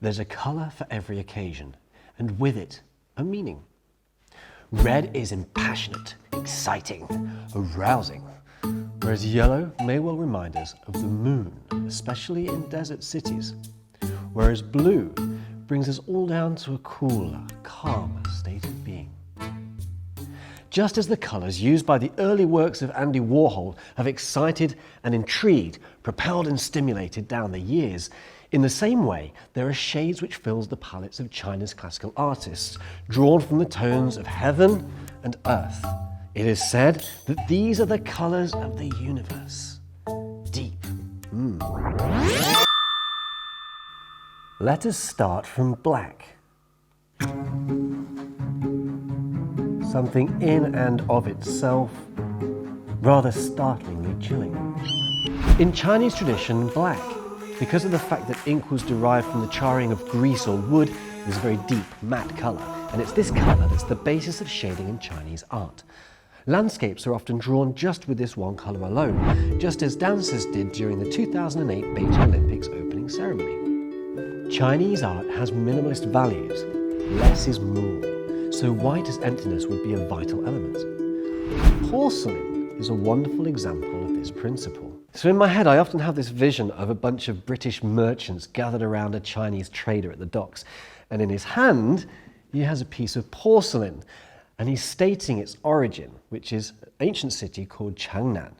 There's a colour for every occasion, and with it, a meaning. Red is impassionate, exciting, arousing, whereas yellow may well remind us of the moon, especially in desert cities, whereas blue brings us all down to a cooler, calmer state of being. Just as the colours used by the early works of Andy Warhol have excited and intrigued, propelled and stimulated down the years, in the same way, there are shades which fills the palettes of China's classical artists, drawn from the tones of heaven and earth. It is said that these are the colours of the universe. Deep. Let us start from black. Something in and of itself rather startlingly chilling. In Chinese tradition, black, because of the fact that ink was derived from the charring of grease or wood, is a very deep, matte colour, and it's this colour that's the basis of shading in Chinese art. Landscapes are often drawn just with this one colour alone, just as dancers did during the 2008 Beijing Olympics opening ceremony. Chinese art has minimalist values. Less is more. So white as emptiness would be a vital element. Porcelain is a wonderful example of this principle. So in my head, I often have this vision of a bunch of British merchants gathered around a Chinese trader at the docks, and in his hand, he has a piece of porcelain, and he's stating its origin, which is an ancient city called Changnan.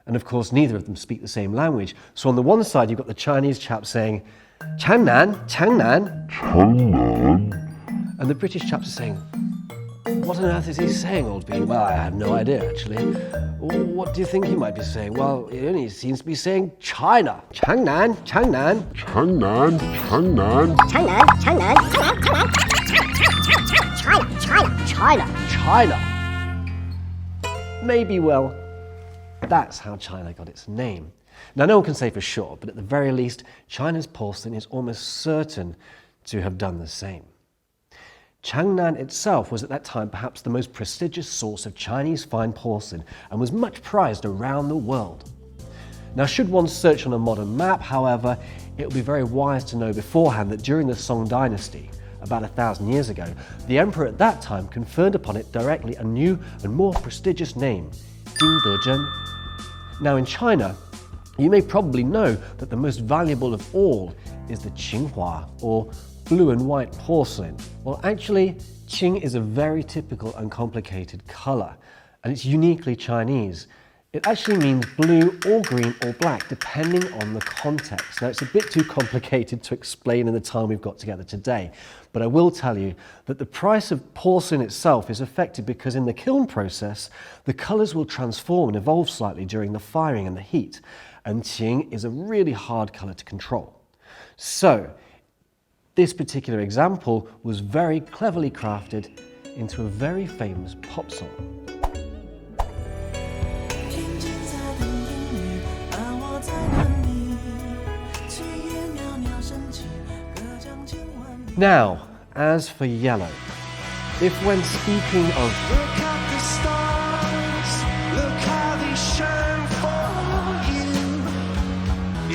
And of course, neither of them speak the same language. So on the one side, you've got the Chinese chap saying, Changnan, Changnan, Changnan. And the British chaps are saying, what on earth is he saying, old bee? Well, I have no idea, actually. What do you think he might be saying? Well, he only seems to be saying China. Changnan, Changnan. Changnan, Changnan. China, China, China, China, China. China. Maybe, well, that's how China got its name. Now, no one can say for sure, but at the very least, China's porcelain is almost certain to have done the same. Changnan itself was at that time perhaps the most prestigious source of Chinese fine porcelain and was much prized around the world. Now, should one search on a modern map, however, it would be very wise to know beforehand that during the Song dynasty, about 1,000 years ago, the emperor at that time conferred upon it directly a new and more prestigious name, Qing. Now, in China, you may probably know that the most valuable of all is the Qinghua, or blue and white porcelain. Well, actually, Qing is a very typical and complicated colour, and it's uniquely Chinese. It actually means blue or green or black, depending on the context. Now, it's a bit too complicated to explain in the time we've got together today, but I will tell you that the price of porcelain itself is affected because in the kiln process, the colours will transform and evolve slightly during the firing and the heat, and Qing is a really hard colour to control. So, this particular example was very cleverly crafted into a very famous pop song. Now, as for yellow, if when speaking of look at the stars, look how they shine for you.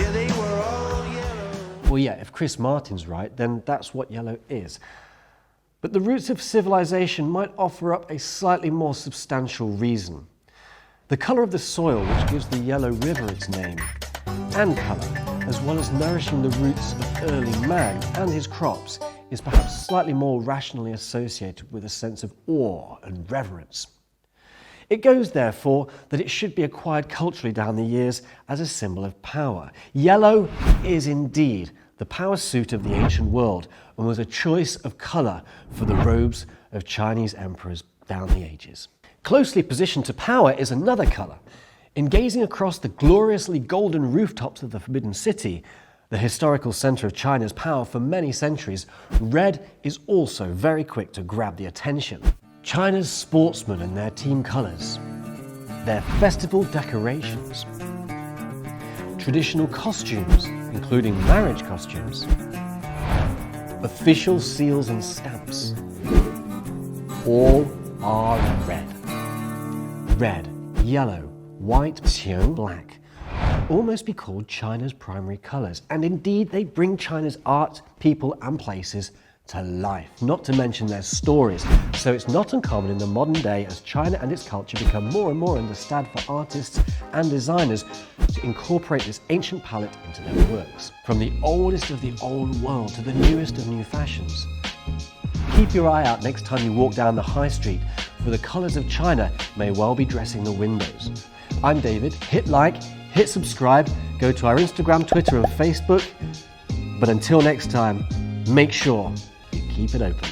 Yeah, they were all yellow. Well, yeah, if Chris Martin's right, then that's what yellow is. But the roots of civilization might offer up a slightly more substantial reason. The colour of the soil, which gives the Yellow River its name, and colour, as well as nourishing the roots of early man and his crops, is perhaps slightly more rationally associated with a sense of awe and reverence. It goes, therefore, that it should be acquired culturally down the years as a symbol of power. Yellow is indeed the power suit of the ancient world and was a choice of colour for the robes of Chinese emperors down the ages. Closely positioned to power is another colour. In gazing across the gloriously golden rooftops of the Forbidden City, the historical centre of China's power for many centuries, red is also very quick to grab the attention. China's sportsmen and their team colours, their festival decorations, traditional costumes, including marriage costumes, official seals and stamps, all are red. Red, yellow, white, Qing, black. almost be called China's primary colours. And indeed, they bring China's art, people and places to life, not to mention their stories. So it's not uncommon in the modern day, as China and its culture become more and more understood, for artists and designers to incorporate this ancient palette into their works. From the oldest of the old world to the newest of new fashions. Keep your eye out next time you walk down the high street, for the colours of China may well be dressing the windows. I'm David. Hit like, hit subscribe, go to our Instagram, Twitter and Facebook. But until next time, make sure you keep it open.